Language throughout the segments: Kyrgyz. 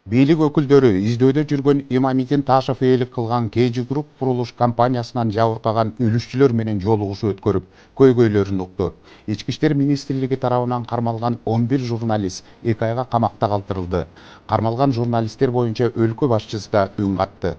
Бийлик өкүлдөрү издөөдө жүргөн Имамидин Ташев ээлик кылган KG Group курулуш компаниясынан жабыркаган үлүшчүлөр менен жолугушуу өткөрүп, көйгөйлөрүн укту. Ички иштер министрлиги тарабынан кармалган 11 журналист 2 айга камакта калтырылды. Кармалган журналисттер боюнча өлкө башчысы да үн катты.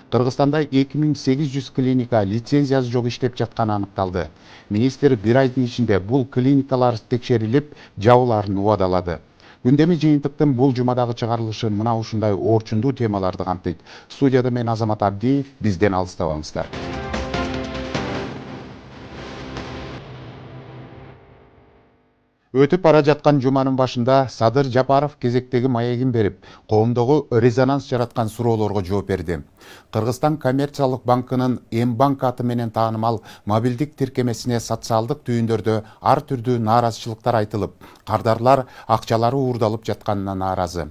Кыргызстанда 2800 клиника лицензиясы жок иштеп жатканы аныкталды. Министр бир айдын ичинде бул клиникалар текшерилип, жабууларын убадалады. Gündemi жыйынтыктын бул жумадагы чыгарылышы мына ушундай орчундуу темаларды камтыйт. Студияда мен Азамат Абдиев, бизден алыстабаңыздар. Өтүп бара жаткан жуманын башында Садыр Жапаров кезектеги маегин берип, коомдогу резонанс жараткан суроолорго жооп берди. Кыргызстан коммерциялык банкынын М-банк аты менен таанымал мобилдик тиркемесине социалдык түйүндөрдө ар түрдүү нааразычылыктар айтылып, кардарлар акчалары уурдалып жатканына нааразы.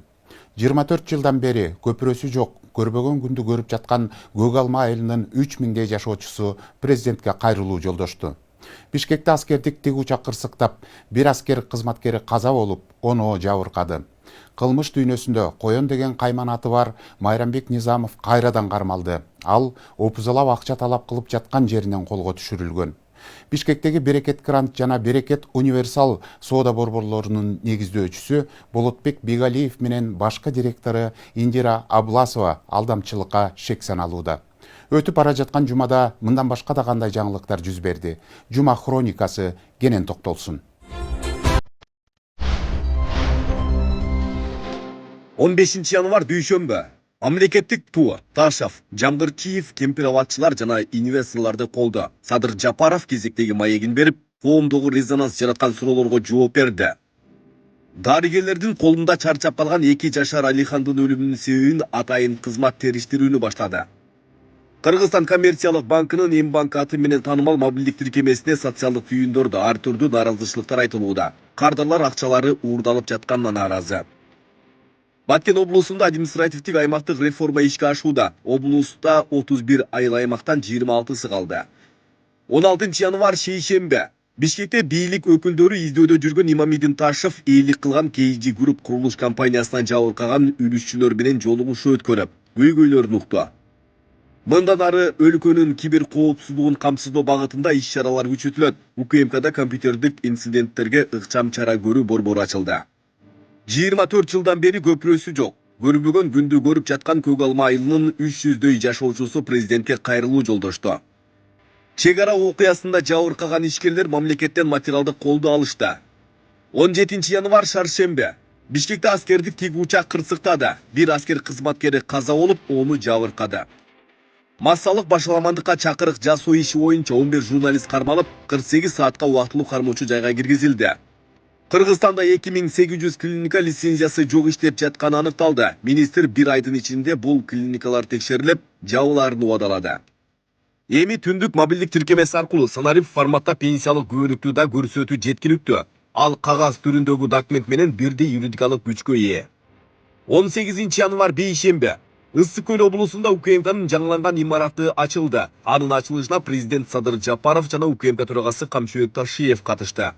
24 жылдан бери көпүрөсү жок, көрбөгөн күндү көрүп жаткан Көк Алма айылынын 3000 жашоочусу президентке кайрылуу жолдошту. Бишкекте аскердик тиг учак кырсыктап, бир аскер кызматкери каза болуп, оноо жабыркады. Кылмыш дүйнөсүндө Коен деген кайман аты бар Майрамбек Низамов кайрадан кармалды. Ал опузалап акча талап кылып жаткан жеринен колго түшүрүлгөн. Бишкектеги Берекет Грант жана Берекет Универсал соода борборлорунун негиздөөчүсү Болотбек Бегалиев менен башкы директору Индира Абласова алдамчылыкка шек саналууда. Өтүп бара жаткан жумада мындан башка да кандай жаңылыктар жүз берди. Жума хроникасы кенен токтолсун. 15 январ дүйшөмбү. Мамлекеттик туу Ташев, Жамгырчиев кемпир-абадчылар жана инвесторлорду колду. Садыр Жапаров кезектеги маегин берип, коомдогу резонанс жараткан суроолорго жооп берди. Дарыгерлердин колунда чарчап калган 2 жашар Алихандын өлүмүнүн себебин атайын кызмат териштирүүнү баштады. Кыргызстан коммерциялык банкынын М-банк аты менен таанымал мобилдик тиркемесине социалдык түйүндөрдө ар түрдүү нааразычылыктар айтылууда. Кардарлар акчалары уурдалып жатканына нааразы. Баткен облусунда административдик аймактык реформа ишке ашууда. Облуста 31 айыл аймактан 26сы калды. 16 январ шейшембе. Бишкекте бийлик өкүлдөрү издөөдө жүргөн Имамидин Ташев ээлик кылган KG Group курулуш компаниясынан жабыркаган үлүшчүлөр менен жолугушуу өткөрүп, көйгөйлөрүн укту. Мындан ары өлкөнүн кибер коопсуздугун камсыздоо багытында иш-чаралар күчөтүлөт. УКМКда компьютердик инциденттерге ыкчам чара көрүү борбору ачылды. 24 жылдан бери көпүрөсү жок, көрбөгөн күндү көрүп жаткан Көк Алма айылынын 300дөй жашоочусу президентке кайрылуу жолдошту. Чек ара окуясында жабыркаган ишкерлер мамлекеттен материалдык колдоо алышты. 17 январ шаршембе. Бишкекте аскердик тиг учак кырсыктады. Бир аскер кызматкери каза болуп, onu жабыркады. Массалык башаламандыкка чакырык жасоо иши боюнча 11 журналист кармалып, 48 саатка убактылуу кармоочу жайга киргизилди. Кыргызстанда 2800 клиника лицензиясы жок иштеп жатканы аныкталды. Министр бир айдын ичинде бул клиникалар текшерилип, жабууларын убадалады. Эми түндүк мобилдик тиркемеси аркылуу санарип форматта пенсиялык күбөлүктү да көрсөтүү жеткиликтүү. Ал кагаз түрүндөгү документ менен бирдей юридикалык күчкө ээ. 18 январ бейшембе. Ысык Көл облусунда УКМКнын жаңыланган имараты ачылды. Анын ачылышына президент Садыр Жапаров жана УКМК төрагасы Камчыбек Ташиев катышты.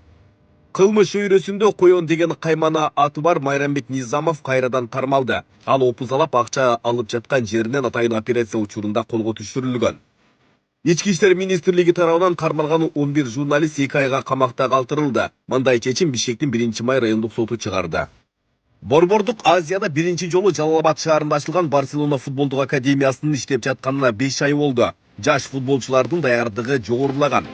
Кылмыш чөйрөсүндө Коен деген каймана аты бар Майрамбек Низамов кайрадан кармалды. Ал опузалап акча алып жаткан жеринен атайын операция учурунда колго түшүрүлгөн. Ички иштер министрлиги тарабынан кармалган 11 журналист 2 айга камакта калтырылды. Мындай чечим Бишкектин 1-май райондук соту чыгарды. Борбордук Азияда биринчи жолу Жалалабад шаарында ачылган Барселона футболдук академиясынын иштеп жатканына 5 ай болду. Жаш футболчулардын даярдыгы жогорулаган.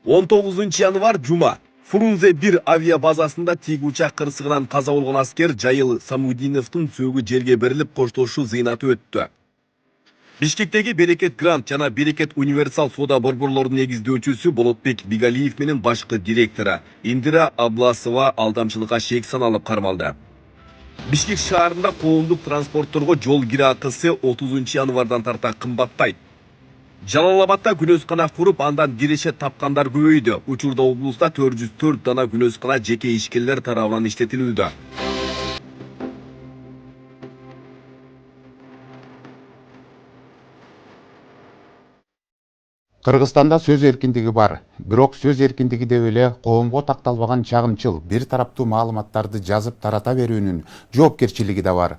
19 январ жума. Фрунзе 1 авиа базасында тиг учак кырсыгынан каза болгон аскер Жайыл Самудиновдун сөөгү жерге берилип, коштошуу зыйнаты өттү. Бишкектеги Берекет Грант жана Берекет Универсал соода борборлорунун негиздөөчүсү Болотбек Бегалиев менен башкы директору Индира Абласова алдамчылыкка шек саналып кармалды. Бишкек шаарында коомдук транспортторго жол кире акысы 30 январдан тарта кымбаттайт. Жалалабадда күнөскана куруп, андан кирешет тапкандар көбөйдү. Учурда облуста 404 дана күнөскана жеке ишкерлер тарабынан иштетилүүдө. Кыргызстанда сөз эркиндиги бар, бирок сөз эркиндиги деп эле коомго такталбаган чагымчыл, бир тараптуу маалыматтарды жазып тарата берүүнүн жоопкерчилиги да бар.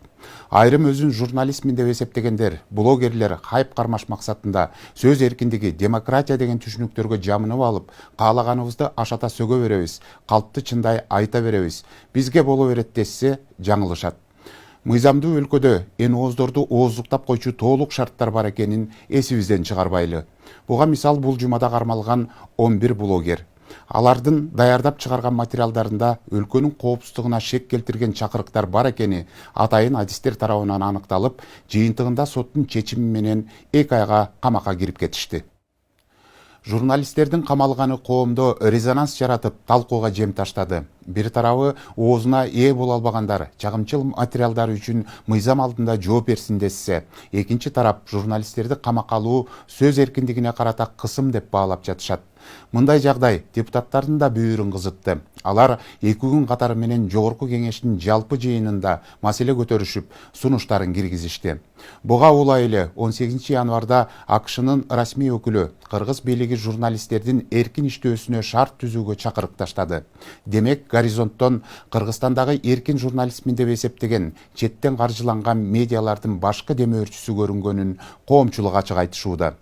Айрым өзүн журналистмин деп эсептегендер, блогерлер хайп кармаш максатында сөз эркиндиги, демократия деген түшүнүктөргө жамынып алып, каалаганыбызды ашата сөгө беребиз, калпты чындай айта беребиз, бизге боло берет десе жаңылышат. Мыйзамдуу өлкөдө ооздорду ооздуктап койчу толук шарттар бар экенин эсибизден чыгарбайлы. Буга мисал бул жумада кармалган 11 блогер. Алардын даярдап чыгарган материалдарында өлкөнүн коопсуздугуна шек келтирген чакырыктар бар экени атайын адистер тарабынан аныкталып, жыйынтыгында соттун чечими менен 2 айга камакка кирип кетишти. Журналисттердин камалганы коомдо резонанс жаратып, талкууга жем таштады. Бир тарабы оозуна ээ боло албагандар чагымчыл материалдар үчүн мыйзам алдында жооп берсин десе, экинчи тарап журналисттерди камакка алуу сөз эркиндигине карата кысым деп баалап жатышат. Мындай жагдай депутаттардын да бүйүрүн кызытты. Алар 2 күн катары менен Жогорку кеңештин жалпы жыйынында маселе көтөрүшүп, сунуштарын киргизишти. Буга улай эле 18 январда АКШнын расмий өкүлү кыргыз бийлиги журналисттердин эркин иштөөсүнө шарт түзүүгө чакырык таштады. Демек, горизонттон Кыргызстандагы эркин журналистмин деп эсептеген, четтен каржыланган медиалардын башкы демөөрчүсү көрүнгөнүн коомчулук ачык айтышууда.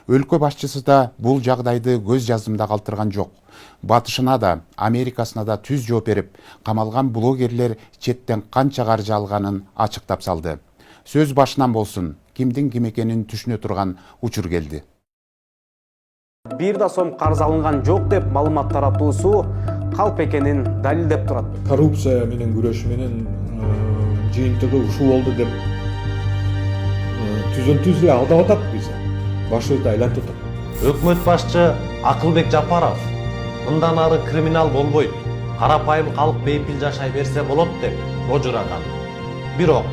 Өлкө башчысы да бул жагдайды көз жаздымда калтырган жок. Батышына да, Америкасына да түз жооп берип, камалган блогерлер четтен канча каржы алганын ачыктап салды. Сөз башынан болсун, кимдин ким экенин түшүнө турган учур келди. Бир да сом карыз алынган жок деп маалымат таратуусу калп экенин далилдеп турат. Коррупция менен күрөш менен жыйынтыгы ушул болду деп түзөн-түз эле алдап атат биз. Башыбызды айлантып атат. Өкмөт башчы Акылбек Жапаров мындан ары криминал болбойт, карапайым калк бейпил жашай берсе болот деп божураган. Бирок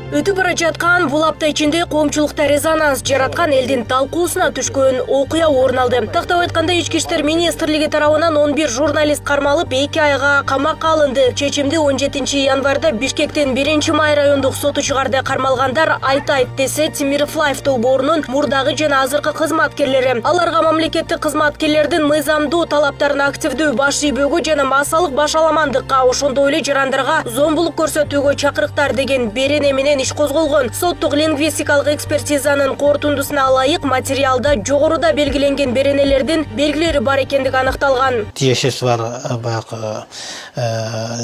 Өтүп бара жаткан бул апта ичинде коомчулукта резонанс жараткан элдин талкуусуна түшкөн окуя орун алды. Тактап айтканда Ички иштер министрлиги тарабынан 11 журналист кармалып 2 айга камакка алынды. Чечимди 17 январда Бишкектин 1-Май райондук соту чыгарды. Кармалгандар Айтайт десе Тимиров Лайф тоборунун мурдагы жана азыркы кызматкерлери. Аларга мамлекеттик кызматкерлердин мыйзамдуу талаптарын активдүү, баш ийбөөгө жана массалык башаламандыкка, ошондой эле жарандарга зомбулук көрсөтүүгө чакырыктар деген берене менен иш козголгон. Соттук лингвистикалык экспертизанын корутундусуна ылайык материалда жогоруда белгиленген беренелердин белгилери бар экендиги аныкталган. Тиешеси бар баягы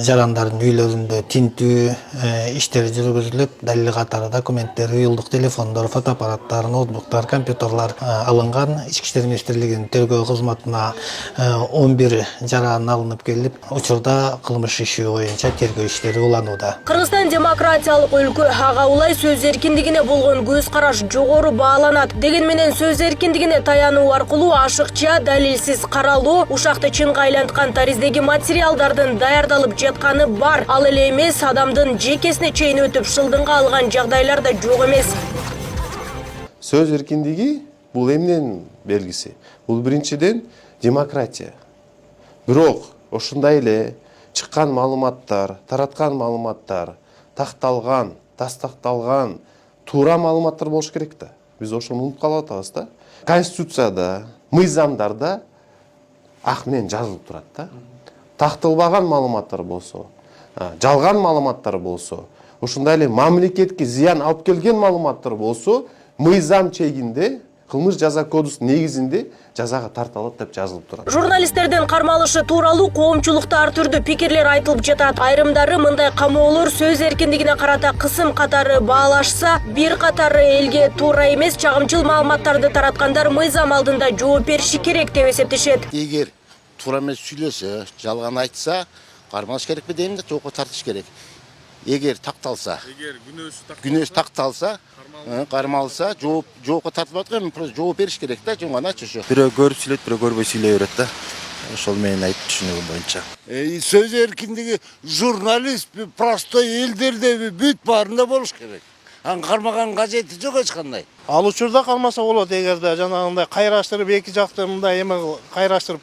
жарандардын үйлөрүндө тинтүү иштери жүргүзүлүп, далил катары документтер, уюлдук телефондор, фотоаппараттар, ноутбуктар, компьютерлар алынган. Ички иштер министрлигинин тергөө кызматына 11 жаран алынып келип, учурда кылмыш иши боюнча тергөө иштери уланууда. Кыргызстан демократиялык өлкө, ага улай сөз эркиндигине болгон көз караш жогору бааланат. Деген менен сөз эркиндигине таянуу аркылуу ашыкча, далилсиз каралуу, ушакты чынга айланткан тариздеги материалдардын даярдалып жатканы бар. Ал эле эмес, адамдын жекесине чейин өтүп шылдыңга алган жагдайлар да жок эмес. Сөз эркиндиги бул эмненин белгиси? Бул биринчиден демократия. Бирок ошондой эле чыккан маалыматтар, тараткан маалыматтар, такталган, тастакталган туура маалыматтар болуш керек да. Биз ошону унутуп калып атабыз да. Конституцияда, мыйзамдарда ак менен жазылып турат да. Такталбаган маалыматтар болсо, жалган маалыматтар болсо, ошондой эле мамлекетке зыян алып келген маалыматтар болсо, мыйзам чегинде кылмыш жаза кодексинин негизинде жазага тартылат деп жазылып турат. Журналисттердин кармалышы тууралуу коомчулукта ар түрдүү пикирлер айтылып жатат. Айрымдары мындай камоолор сөз эркиндигине карата кысым катары баалашса, бир катары элге туура эмес чагымчыл маалыматтарды тараткандар мыйзам алдында жооп бериши керек деп эсептешет. Эгер туура эмес сүйлөсө, жалган айтса, кармалыш керекпи дейм да, жоопко тартыш керек. Эгер такталса, күнөөсү такталса, кармалса, жоопко тартылып аткан, просто жооп бериш керек да, жөн гана ошо. Бирөө көрүп сүйлөйт, бирөө көрбөй сүйлөй берет да. Ошол менин айтып түшүнүгүм боюнча. Сөз эркиндиги журналист простой элдерде бүт баарында болуш керек. кармаган кажети жок эч кандай. Ал учурда калмаса болот, эгерде жанагындай кайраштырып эки жакты мындай эме кайраштырып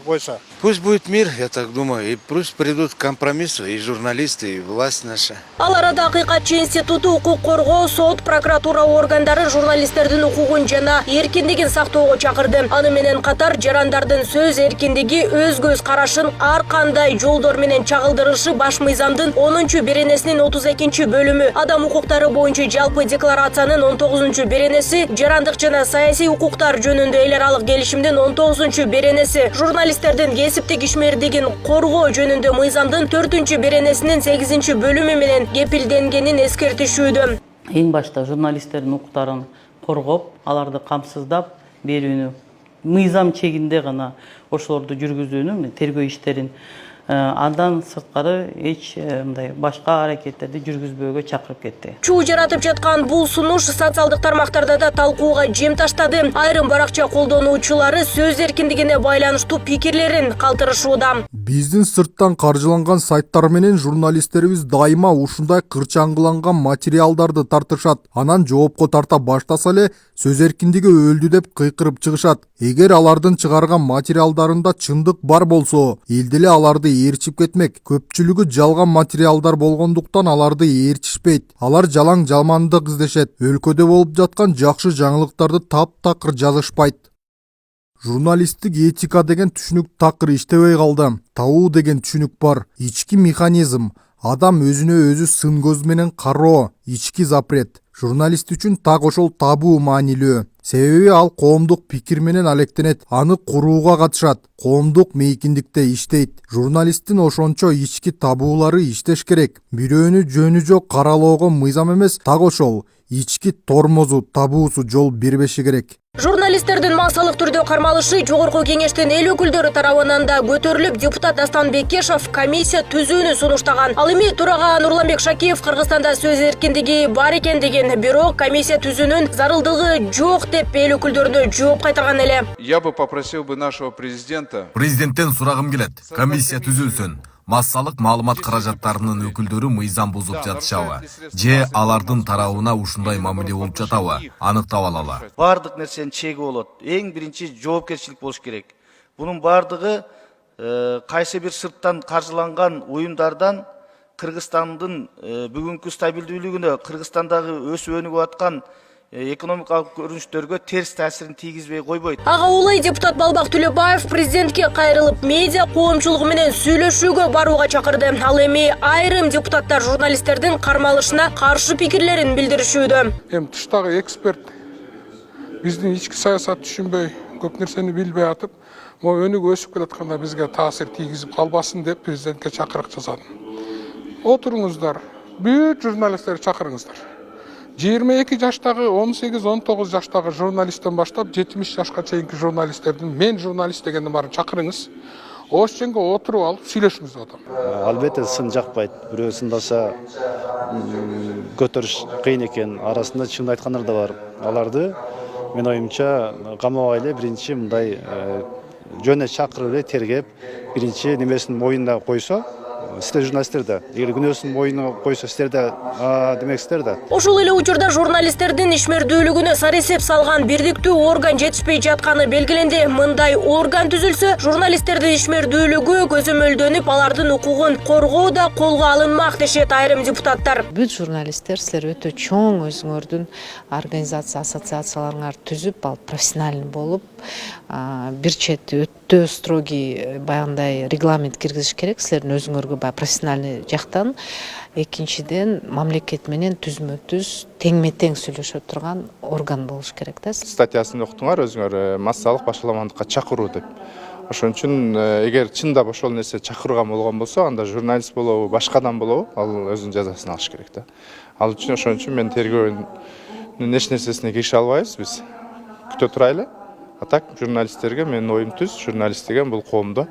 койсо. Пусть будет мир, я так думаю, и пусть придут к компромиссу и журналисты, и власть наша. Ал арада Акыйкатчы институту укук коргоо, сот, прокуратура органдары журналисттердин укугун жана эркиндигин сактоого чакырды. Аны менен катар жарандардын сөз эркиндиги, өз көз карашын ар кандай жолдор менен чагылдырышы баш мыйзамдын 10-беренесинин 32-бөлүмү. Адам укуктары боюнча жалпы декларациянын 19-беренеси, жарандык жана саясий укуктар жөнүндө эл аралык келишимдин 19-беренеси, журналисттердин кесиптик ишмердигин коргоо жөнүндө мыйзамдын 4-беренесинин 8-бөлүмү менен кепилденгенин эскертишүүдө. Эң башта журналисттердин укуктарын коргоп, аларды камсыздап берүүнү, мыйзам чегинде гана ошолорду жүргүзүүнү, тергөө иштерин, андан сырткары эч мындай башка аракеттерди жүргүзбөөгө чакырып кетти. Чуу жаратып жаткан бул сунуш социалдык тармактарда да талкууга жем таштады. Айрым баракча колдонуучулары сөз эркиндигине байланыштуу пикирлерин калтырышууда. Биздин сырттан каржыланган сайттар менен журналисттерибиз дайыма ушундай кырчаңгыланган материалдарды тартышат. Анан жоопко тарта баштаса эле сөз эркиндиги өлдү деп кыйкырып чыгышат. Эгер алардын чыгарган материалдарында чындык бар болсо, эл деле аларды ээрчип кетмек. Көпчүлүгү жалган материалдар болгондуктан аларды ээрчишпейт. Алар жалаң жамандык издешет. Өлкөдө болуп жаткан жакшы жаңылыктарды таптакыр жазышпайт. Журналисттик этика деген түшүнүк такыр иштебей калды. Табуу деген түшүнүк бар. Ички механизм. Адам өзүнө өзү сын көз менен кароо, ички запрет. Журналист үчүн так ошол табуу маанилүү. Себеби ал коомдук пикир менен алектенет, аны курууга катышат, коомдук мейкиндикте иштейт. Журналисттин ошончо ички табуулары иштеш керек. Бирөөнү жөнү жок каралоого мыйзам эмес, так ошол ички тормозу, табуусу жол бербеши керек. Журналисттердин массалык түрдө кармалышы Жогорку кеңештин эл өкүлдөрү тарабынан да көтөрүлүп, депутат Дастан Бекешев комиссия түзүүнү сунуштаган. Ал эми Турага Нурланбек Шакиев Кыргызстанда сөз эркиндиги бар экендигин, бирок комиссия түзүүнүн зарылдыгы жок деп эл өкүлдөрүнө жооп кайтарган эле. Я бы попросил бы нашего президента. Президенттен сурагым келет. Комиссия түзүлсүн. Массалык маалымат каражаттарынын өкүлдөрү мыйзам бузуп жатышабы же алардын тарабына ушундай мамиле болуп жатабы аныктап алалы. Бардык нерсенин чеги болот. Эң биринчи жоопкерчилик болуш керек. Бунун бардыгы кайсы бир сырттан каржыланган уюмдардан Кыргызстандын бүгүнкү стабилдүүлүгүнө, Кыргызстандагы өсүп өнүгүп аткан экономикалык көрүнүштөргө терс таасирин тийгизбей койбойт. Ага улай депутат Балбак Төлөбаев президентке кайрылып, медиа коомчулугу менен сүйлөшүүгө барууга чакырды. Ал эми айрым депутаттар журналисттердин кармалышына каршы пикирлерин билдиришүүдө. Тыштагы эксперт биздин ички саясат түшүнбөй, көп нерсени билбей атып, могу өнүгүп өсүп келатканда бизге таасир тийгизип калбасын деп президентке чакырык жасадым. Отуруңуздар, бүт журналисттерди чакырыңыздар. 22 жаштагы, 18-19 жаштагы журналисттен баштап 70 жашка чейинки журналисттердин мен журналист дегендин баарын чакырыңыз. Ошченге отуруп алып сүйлөшүңүз деп атам. Албетте сын жакпайт. Бирөө сындаса көтөрүш кыйын экен. Арасында чын айткандар да бар. Аларды мен оюмча камабай эле биринчи мындай жөнө чакырып эле тергеп, биринчи немесин моюнда койсо, сиздер журналисттер да, эгер күнөөсүн моюнуна койсо сиздер да демексиздер да. Ошол эле учурда журналисттердин ишмердүүлүгүнө саресеп салган бирдиктүү орган жетишпей жатканы белгиленди. Мындай орган түзүлсө, журналисттердин ишмердүүлүгү көзөмөлдөнүп, алардын укугун коргоо да колго алынмак дешет айрым депутаттар. Бүт журналисттер силер өтө чоң өзүңөрдүн организация, ассоциацияларыңар түзүп, ал профессиональный болуп, бир чети өтө строгий баягындай регламент киргизиш керек силердин өзүңөргө профессиональный жактан. Экинчиден мамлекет менен түзмө-түз теңме-тең сүйлөшө турган орган болуш керек да. Статьясын окутуңар өзүңөр, массалык башаламандыкка чакыруу деп. Ошон үчүн эгер чындап ошол нерсе чакырган болгон болсо, анда журналист болобу, башка адам болобу, ал өзүнүн жазасын алыш керек да. Ал үчүн ошон үчүн мен тергөөнүн эч нерсесине кирише албайбыз биз. Күтө турайлы. А так журналисттерге менин оюм түз, журналист деген бул коомдо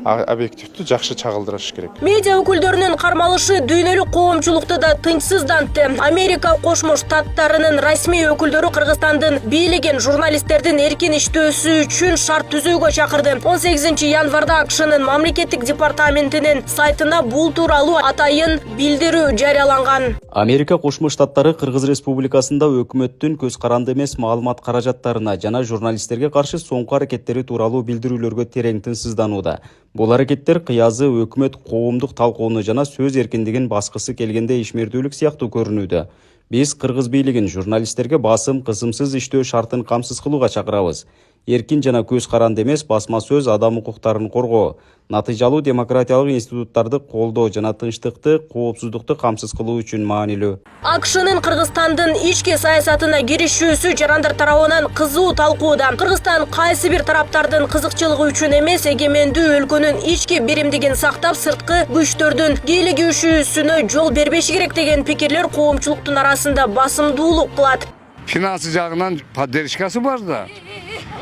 объективдүү жакшы чагылдырыш керек. Медиа өкүлдөрүнүн кармалышы дүйнөлүк коомчулукту да тынчсыздантты. Америка Кошмо Штаттарынын расмий өкүлдөрү Кыргызстандын бийлигин журналисттердин эркин иштөөсү үчүн шарт түзүүгө чакырды. 18 январда АКШнын мамлекеттик департаментинин сайтына бул тууралуу атайын билдирүү жарыяланган. Америка Кошмо Штаттары Кыргыз Республикасында өкмөттүн көз каранды эмес маалымат каражаттарына жана журналисттерге каршы соңку аракеттери тууралуу билдирүүлөргө терең тынчсызданууда. Бул аракеттер кыязы өкмөт коомдук талкууну жана сөз эркиндигин баскысы келгенде ишмердүүлүк сыяктуу көрүнүүдө. Биз кыргыз бийлигин журналисттерге басым, кысымсыз иштөө шартын камсыз кылууга чакырабыз. Эркин жана көз каранды эмес басма сөз адам укуктарын коргоо, натыйжалуу демократиялык институттарды колдоо жана тынчтыкты, коопсуздукту камсыз кылуу үчүн маанилүү. АКШнын Кыргызстандын ички саясатына киришүүсү жарандар тарабынан кызуу талкууда. Кыргызстан кайсы бир тараптардын кызыкчылыгы үчүн эмес, эгемендүү өлкөнүн ички биримдигин сактап, сырткы күчтөрдүн кийлигишүүсүнө жол бербеши керек деген пикирлер коомчулуктун арасында басымдуулук кылат. Финансы жагынан поддержкасы бар да.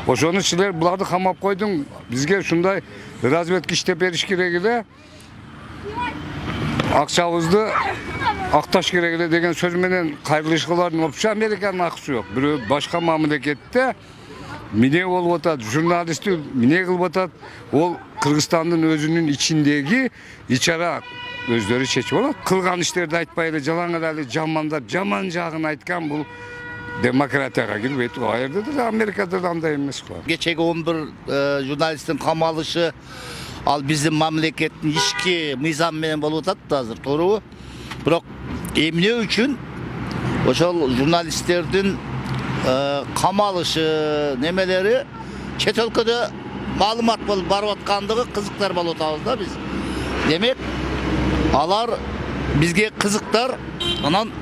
Ошону силер буларды камап койдуң, бизге ушундай разведка иштеп бериш керек эле. Акчабызды акташ керек эле деген сөз менен кайрылуу иш кылардын. Вообще Американын акысы жок. Бирөө башка мамлекетте эмне болуп атат, журналистти эмне кылып атат, ол Кыргызстандын өзүнүн ичиндеги ичара өздөрү чечип алат. Кылган иштерди айтпай эле жалаң эле жамандап, жаман жагын айткан бул демократияга кирбейт. Ал жерде да Америкада да андай эмес го. Кечеги 11 журналисттин камалышы ал биздин мамлекеттин ички мыйзам менен болуп атат да азыр, туурабы? Бирок эмне үчүн ошол журналисттердин камалышы немелери чет өлкөдө маалымат болуп барып аткандыгы кызыктар болуп атабыз да биз. Демек алар бизге кызыктар, анан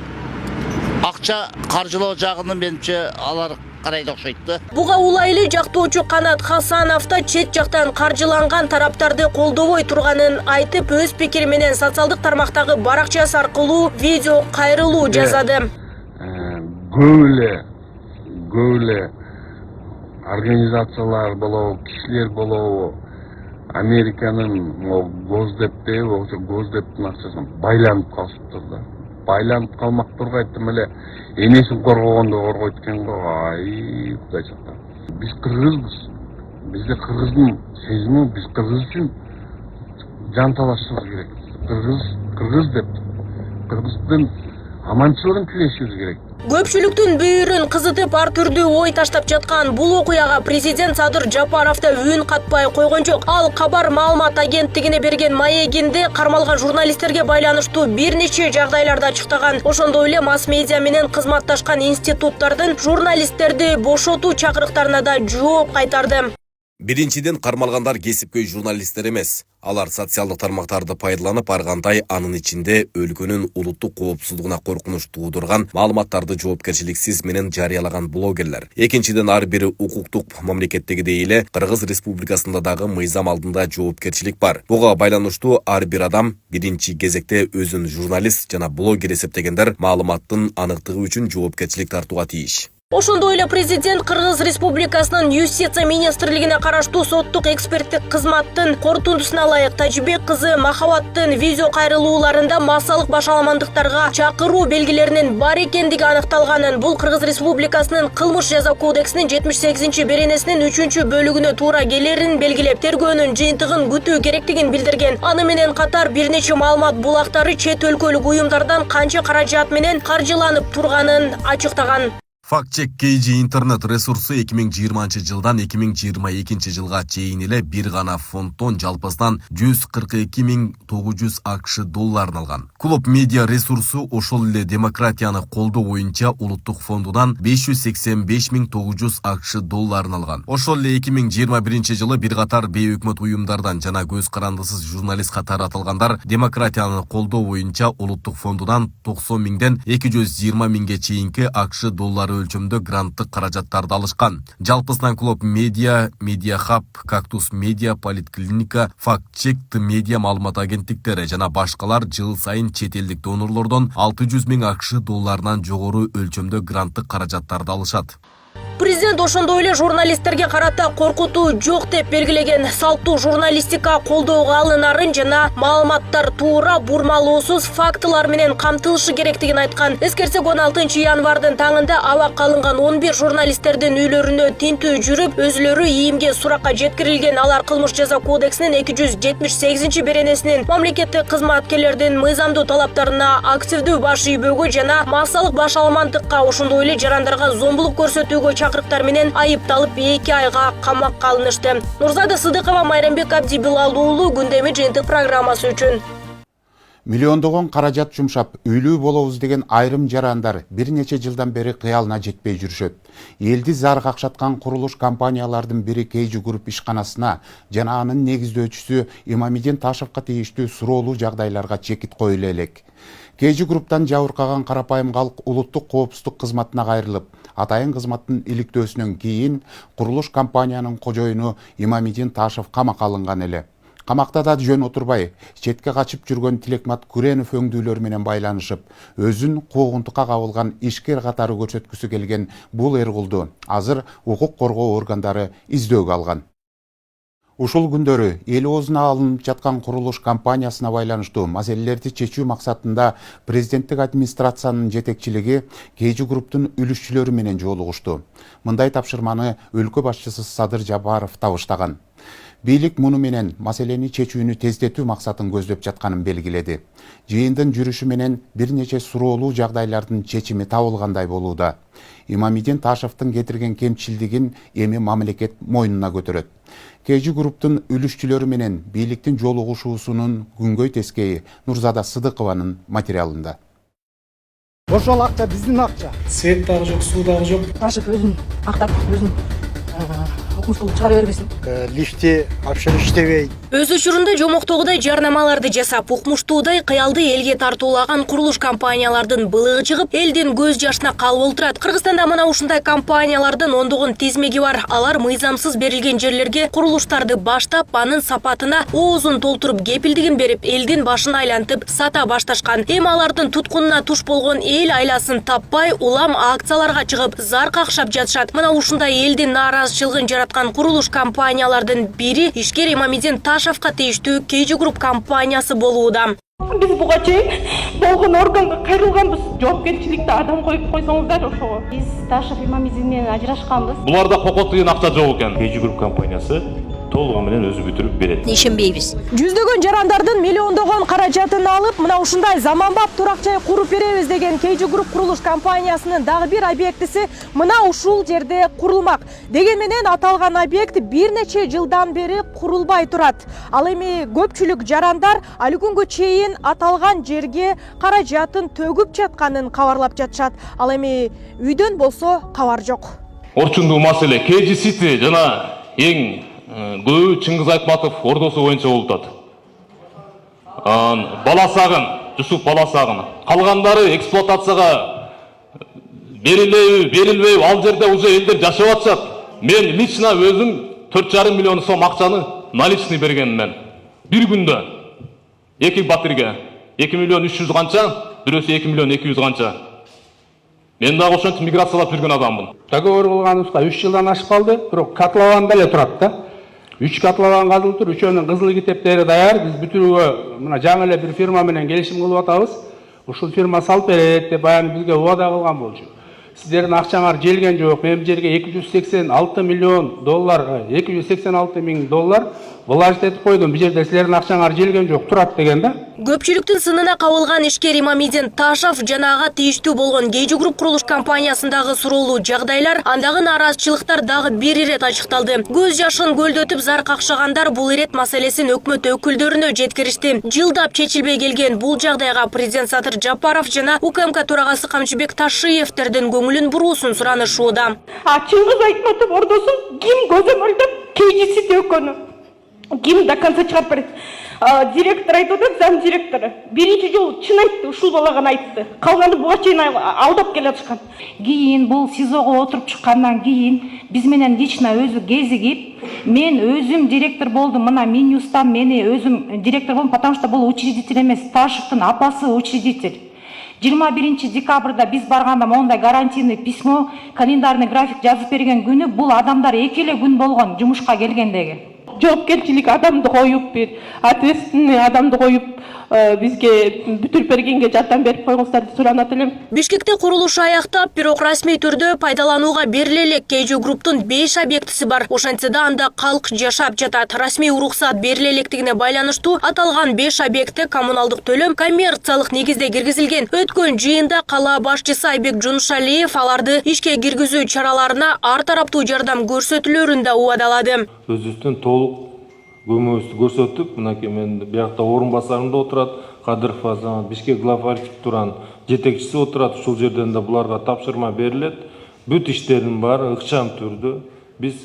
акча каржылоо жагынан менимче алар карайт окшойт да. Буга улайлы жактоочу Канат Хасанов да чет жактан каржыланган тараптарды колдобой турганын айтып, өз пикири менен социалдык тармактагы баракчасы аркылуу видео кайрылуу жасады. Көп эле организациялар болобу, кишилер болобу, Американын Госдепте, Госдептин акчасын байланып калышыптыр да. Байланып калмак тургайт эле энесин коргогондо коргойт экен го. Ай, Кудай сактасын. Биз кыргызбыз. Бизде кыргыздын сезими, биз кыргыз үчүн жан талашыбыз керек. Кыргыз деп кыргыздын аманчылыгын тилешибиз керек. Көпчүлүктүн бүйүрүн кызытып ар түрдүү ой таштап жаткан бул окуяга президент Садыр Жапаров да үн катпай койгон жок. Ал Кабар маалымат агенттигине берген маегинде кармалган журналисттерге байланыштуу бир нече жагдайларды ачыктаган. Ошондой эле масс медиа менен кызматташкан институттардын журналисттерди бошотуу чакырыктарына да жооп кайтарды. Биринчиден кармалгандар кесипкөй журналисттер эмес. Алар социалдык тармактарды пайдаланып, ар кандай анын ичинде өлкөнүн улуттук коопсуздугуна коркунуч туудурган маалыматтарды жоопкерчиликсиз менен жарыялаган блогерлер. Экинчиден ар бири укуктук мамлекеттегидей эле Кыргыз Республикасында дагы мыйзам алдында жоопкерчилик бар. Буга байланыштуу ар бир адам биринчи кезекте өзүн журналист жана блогер эсептегендер маалыматтын аныктыгы үчүн жоопкерчилик тартууга тийиш. Ошондой эле президент Кыргыз Республикасынын Юстиция министрлигине караштуу соттук эксперттик кызматтын корутундусуна ылайык Тажибек кызы Махабаттын видео кайрылууларында массалык башаламандыктарга чакыруу белгилеринин бар экендиги аныкталганын, бул Кыргыз Республикасынын кылмыш жаза кодексинин 78-беренесинин 3-бөлүгүнө туура келерин белгилеп, тергөөнүн жыйынтыгын күтүү керектигин билдирген. Аны менен катар бир нече маалымат булактары чет өлкөлүк уюмдардан канча каражат менен каржыланып турганын ачыктаган. Фактчек KG интернет ресурсу 2020 жылдан 2022 жылга чейин эле бир гана фонддон жалпысынан 142.900 акш долларын алган. Клуб медиа ресурсу ошол эле демократияны колдоо боюнча улуттук фондунан 585.900 акш долларын алган. Ошол эле 2021 жылы бир катар бейөкмөт уюмдардан жана көз карандысыз журналист катары аталгандар демократияны колдоо боюнча улуттук фондунан 90.000ден 220.000ге чейинки акш доллары өлчөмдө гранттык каражаттарды алышкан. Жалпысынан Клуб медиа, Медиахаб, Кактус медиа, Политклиника, Фактчек медиа маалымат агенттиктери жана башкалар жыл сайын чет элдик донорлордон 600.000 акш долларынан жогору өлчөмдө гранттык каражаттарды алышат. Президент ошондой эле журналисттерге карата коркутуу жок деп белгилеген салттуу журналистика колдоого алынарын жана маалыматтар туура бурмалоосуз фактылар менен камтылышы керектигин айткан. Эскерсек 16 январдын таңында абакка алынган 11 журналисттердин үйлөрүнө тинтүү жүрүп, өзүлөрү ийимге суракка жеткирилген. Алар кылмыш жаза кодексинин 278-беренесинин мамлекеттик кызматкерлердин мыйзамдуу талаптарына активдүү баш ийбөөгө жана массалык баш алмандыкка, ошондой эле жарандарга зомбулук көрсөтүүгө чакырыктар менен айыпталып 2 айга камакка алынышты. Нурзада Сыдыкова, Майрамбек Абдибилал уулу, Күндөмү жыйынтык программасы үчүн. Миллиондогон каражат жумшап, үйлүү болобуз деген айрым жарандар бир нече жылдан бери кыялына жетпей жүрүшөт. Элди зар какшаткан курулуш компаниялардын бири KG Group ишканасына жана анын негиздөөчүсү Имамидин Ташевка тийиштүү суроолуу жагдайларга чекит коюла элек. KG Group'тан жабыркаган карапайым калк улуттук коопсуздук кызматына кайрылып, атайын кызматтын иликтөөсүнөн кийин курулуш компаниянын кожоюну Имамидин Ташев камакка алынган эле. Камакта да жөн отурбай, четке качып жүргөн Тилекмат Күренов өңдүүлөр менен байланышып, өзүн куугунтукка кабылган ишкер катары көрсөткүсү келген бул эркулду азыр укук коргоо органдары издөөгө алган. Ушул күндөрү эл оозуна алынып жаткан курулуш компаниясына байланыштуу маселелерди чечүү максатында президенттик администрациянын жетекчилиги KG Group'тун үлүшчүлөрү менен жолугушту. Мындай тапшырманы өлкө башчысы Садыр Жапаров табыштаган. Бийлик муну менен маселени чечүүнү тездетүү максатын көздөп жатканын белгиледи. Жыйындын жүрүшү менен бир нече суроолуу жагдайлардын чечими табылгандай болууда. Имамидин Ташевдин кетирген кемчилдигин эми мамлекет мойнуна көтөрөт. KG Group'тун үлүшчүлөрү менен бийликтин жолугушуусунун күнгөй тескейи Нурзада Сыдыкованын материалында. Ошол акча биздин акча. Свет дагы жок, суу дагы жок. Ташев өзүн актап, өзүн окумуштуулук чыгара бербесин. Лифти вообще иштебейт. Өз учурунда жомоктогудай жарнамаларды жасап, укмуштуудай кыялды элге тартуулаган курулуш компаниялардын былыгы чыгып, элдин көз жашына калып отурат. Кыргызстанда мына ушундай компаниялардын ондогон тизмеги бар. Алар мыйзамсыз берилген жерлерге курулуштарды баштап, анын сапатына оозун толтуруп, кепилдигин берип, элдин башын айлантып сата башташкан. Эми алардын туткунуна туш болгон эл айласын таппай, улам акцияларга чыгып, зар какшап жатышат. Мына ушундай элдин нааразычылыгын жараткан курулуш компаниялардын бири ишкер Имамидин Ташевка тийиштүү KG Group компаниясы болууда. Биз буга чейин болгон органга кайрылганбыз. Жоопкерчиликти адам коюп койсоңуздар ошого. Биз Ташев Имамидин менен ажырашканбыз. Буларда кокот деген акча жок экен. KG Group компаниясы толугу менен өзү бүтүрүп берет. Ишенбейбиз. Жүздөгөн жарандардын миллиондогон каражатын алып, мына ушундай заманбап турак-жай куруп беребиз деген KG Group курулуш компаниясынын дагы бир объектиси мына ушул жерде курулмак. Деген менен аталган объект бир нече жылдан бери курулбай турат. Ал эми көпчүлүк жарандар али күнгө чейин аталган жерге каражатын төгүп жатканын кабарлап жатышат. Ал эми үйдөн болсо кабар жок. Орчундуу маселе KG City жана эң көбү Чыңгыз Айтматов ордосу боюнча болуп атат. Баласагын, Жусуп Баласагын. Калгандары эксплуатацияга берилбей, ал жерде уже элдер жашап атышат. Мен лично өзүм 4,5 миллион сом акчаны наличный бергенмин мен. Бир күндө 2 батирге 2 миллион 300 канча, бирөөсү 2 миллион 200 канча. Мен дагы ошентип миграциялап жүргөн адаммын. Договор кылганыбызга 3 жылдан ашып калды, бирок котлованда эле турат да. 3 котлован казылып тур, үчөөнүн кызыл китептери даяр. Биз бүтүрүүгө мына жаңы эле бир фирма менен келишим кылып атабыз. Ушул фирма салып берет деп баягы бизге убада кылган болчу. Сиздердин акчаңар желген жок. Мен бул жерге 286 миллион доллар, 286 миң доллар влажить этип койдум. Бул жерде силердин акчаңар желген жок, турат деген да. Көпчүлүктүн сынына кабылган ишкер Имамидин Ташев жана ага тийиштүү болгон KG Group курулуш компаниясындагы суроолуу жагдайлар, андагы нааразычылыктар дагы бир ирет ачыкталды. Көз жашын көлдөтүп зар какшагандар бул ирет маселесин өкмөт өкүлдөрүнө жеткиришти. Жылдап чечилбей келген бул жагдайга президент Садыр Жапаров жана УКМК төрагасы Камчыбек Ташиевтердин көңүлүн буруусун суранышууда. Чыңгыз Айтматов ордосун ким көзөмөлдөп KG City өкөнү? Ким до конца чыгарып берет? Директор айтып атат, зам директору. Биринчи жолу чын айтты, ушул балаган айтты. Калганы буга чейин алдап келатышкан. Кийин бул СИЗОго отуруп чыккандан кийин биз менен лично өзү кезигип, мен өзүм директор болдум. Мына Минюстан мени өзүм директор болдум, потому что бул учредитель эмес, Ташевдин апасы учредитель. 21 декабрда биз барганда мондай гарантийный письмо, календарный график жазып берген күнү бул адамдар 2 эле күн болгон жумушка келгендеги. Жоопкерчилик адамды коюп, бир ответственный адамды коюп, бизге бүтүрүп бергенге жардам берип койгуңуздар деп суранат элем. Бишкекте курулуш аяктап, бирок расмий түрдө пайдаланууга бериле элек KG Групптун 5 объектиси бар. Ошентсе да анда калк жашап жатат. Расмий уруксат бериле электигине байланыштуу аталган 5 объектте коммуналдык төлөм коммерциялык негизде киргизилген. Өткөн жыйында кала башчысы Айбек Жунушалиев аларды ишке киргизүү чараларына ар тараптуу жардам көрсөтүлөрүн да убадалады. Өзүбүздүн толук көмөгүбүздү көрсөтүп, мынакей мен биякта орун басарымда отурат, Кадыров Азамат, Бишкек глав архитектуранын жетекчиси отурат, ушул жерден да буларга тапшырма берилет. Бүт иштердин баары ыкчам түрдө биз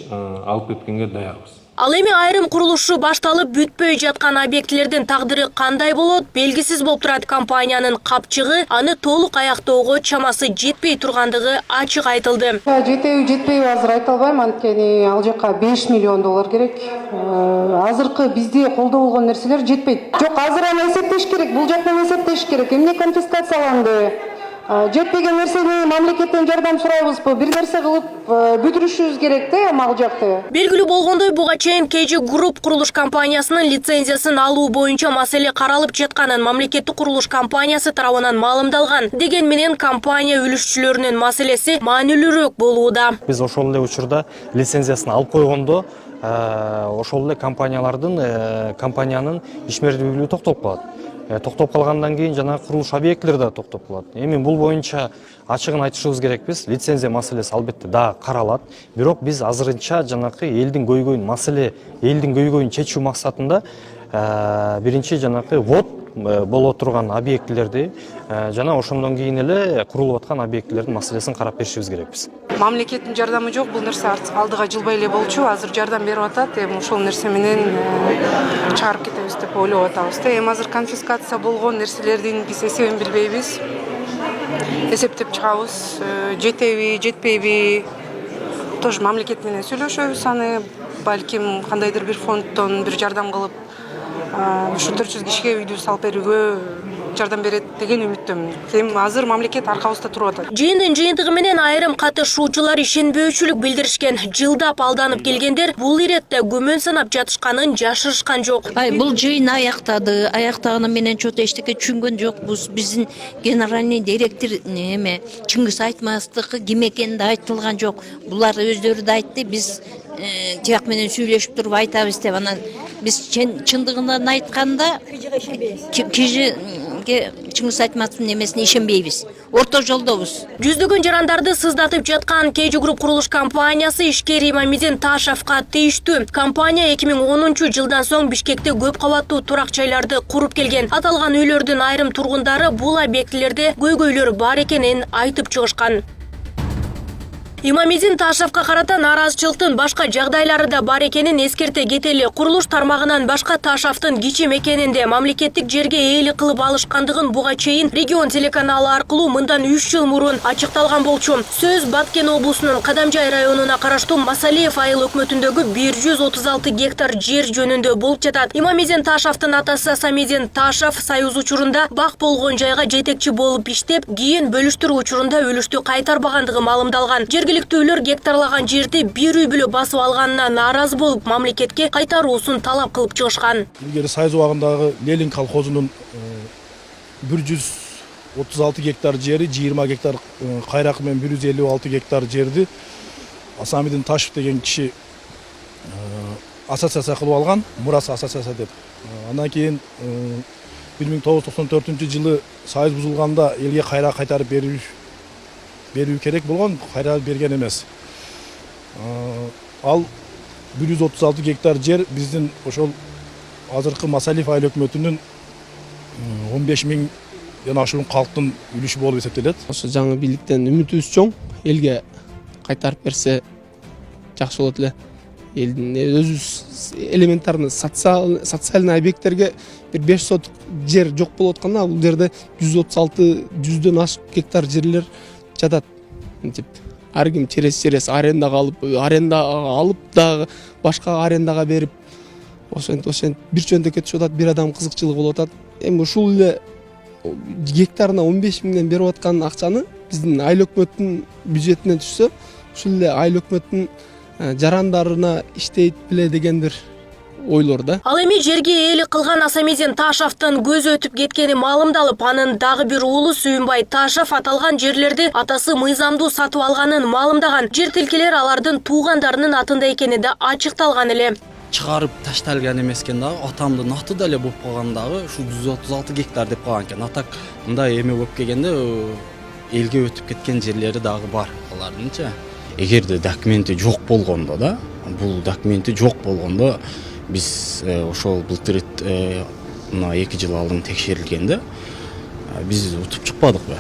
алып кеткенге даярбыз. Ал эми айрым курулушу башталып бүтпөй жаткан объектилердин тагдыры кандай болот, белгисиз болуп турат. Компаниянын капчыгы аны толук аяктоого чамасы жетпей тургандыгы ачык айтылды. Жетпейби азыр айта албайм, анткени ал жака 5 миллион доллар керек. Азыркы бизде колдо болгон нерселер жетпейт. Жок, азыр аны эсептеш керек, бул жактан эсептеш керек. Эмне конфискацияланды? Жетпеген нерсени мамлекеттен жардам сурайбызбы? Бир нерсе кылып бүтүрүшүбүз керек да, ал жакты. Белгилүү болгондой, буга чейин KG Group курулуш компаниясынын лицензиясын алуу боюнча маселе каралып жатканын мамлекеттик курулуш компаниясы тарабынан маалымдалган. Деген менен компания үлүшчүлөрүнүн маселеси маанилүүрөөк болууда. Биз ошол эле учурда лицензиясын алып койгондо, ошол эле компаниянын ишмердүүлүгү токтоп калат. Токтоп калгандан кийин жана курулуш объектилери да токтоп калат. Эми бул боюнча ачыгын айтышыбыз керекпиз. Лицензия маселеси албетте да каралат. Бирок биз азырынча жанакы элдин көйгөйүн чечүү максатында биринчи жанакы вот боло турган объектилерди жана ошондон кийин эле курулуп аткан объектилердин маселесин карап беришибиз керекпиз. Мамлекеттин жардамы жок, бул нерсе алдыга жылбай эле болчу. Азыр жардам берип атат. Эми ошол нерсе менен чыгарып кетебиз деп ойлоп атабыз. Эми азыр конфискация болгон нерселердин биз эсебин билбейбиз. Эсептеп чыгабыз. Жетеби, жетпейби? Тоже мамлекет менен сүйлөшөбүз, аны балким кандайдыр бир фонддон бир жардам кылып, ушу 400 кишиге үйдү салып берүүгө жардам берет деген үмүттөмүн. Эми азыр мамлекет аркабызда туруп атат. Жыйындын жыйынтыгы менен айрым катышуучулар ишенбөөчүлүк билдиришкен. Жылдап алданып келгендер бул иретте күмөн санап жатышканын жашырышкан жок. Бул жыйын аяктаганы менен чото эчтеке түшүнгөн жокпуз. Биздин генеральный директор Чыңгыз Айтматовдуку ким экени да айтылган жок. Булар өздөрү да айтты, биз тияк менен сүйлөшүп туруп айтабыз деп. Анан биз чындыгынан айтканда Чыңгыз Айтматовдун эмесине ишенбейбиз. Орто жолдобуз. Жүздөгөн жарандарды сыздатып жаткан KG Group курулуш компаниясы ишкер Имамидин Ташевка тийиштүү. Компания 2010 жылдан соң Бишкекте көп кабаттуу турак жайларды куруп келген. Аталган үйлөрдүн айрым тургундары бул объектилерде көйгөйлөр бар экенин айтып чыгышкан. Имамидин Ташевка карата нааразычылыктын башка жагдайлары да бар экенин эскерте кетели. Курулуш тармагынан башка Ташевдин кичим экенинде мамлекеттик жерге ээлик кылып алышкандыгын буга чейин регион телеканалы аркылуу мындан 3 жыл мурун ачыкталган болчу. Сөз Баткен облусунун Кадамжай районуна караштуу Масалиев айыл өкмөтүндөгү 136 гектар жер жөнүндө болуп жатат. Имамидин Ташевдин атасы Самидин Ташев союз учурунда бак болгон жайга жетекчи болуп иштеп, кийин бөлүштүрүү учурунда үлүштү кайтарбагандыгы маалымдалган. Жергиликтүүлөр гектарлаган жерди бир үй бүлө басып алганына нааразы болуп, мамлекетке кайтаруусун талап кылып чыгышкан. Илгери союз убагындагы Ленин колхозунун 136 гектар жери, 20 гектар кайракы менен 156 гектар жерди Асамидин Ташев деген киши ассоциация кылып алган, Мурас ассоциация деп. Андан кийин 1994 жылы союз бузулганда элге кайра кайтарып берүү керек болгон, кайра берген эмес. Ал 136 гектар жер биздин ошол азыркы Масалиев айыл өкмөтүнүн 15 миңден ашуун калктын үлүшү болуп эсептелет. Ошо жаңы бийликтен үмүтүбүз чоң. Элге кайтарып берсе жакшы болот эле. Элдин өзүбүз элементарный социальный объекттерге бир 5 соток жер жок болуп атканда, бул жерде 136 ашык гектар жерлер жатат. Ар ким через арендаға алып дагы башка арендаға берип, ошент бир жөндөкө түшүп атат, бир адам кызыкчылыгы болуп атат. Эми ушул эле гектарына 15 миңден берип аткан акчаны биздин айыл өкмөттүн бюджетине түшсө, ушул эле айыл өкмөттүн жарандарына иштейт беле деген бир ойлор да. Ал эми жерге эли кылган Асамедин Ташевдин көзү өтүп кеткени маалымдалып, анын дагы бир уулу Сүйүнбай Ташев аталган жерлерди атасы мыйзамдуу сатып алганын маалымдаган. Жер тилкелер алардын туугандарынын атында экени да ачыкталган эле. Чыгарып ташталган эмес экен дагы, атамдын аты да эле болуп калган дагы ушу 136 гектар деп калган экен. Атак мындай эме болуп келгенде элге өтүп кеткен жерлери дагы бар алардынча. Эгерде документи жок болгондо да, бул документи жок болгондо биз ошол былтыр мына 2 жыл алдын текшерилгенде биз утуп чыкпадыкпы.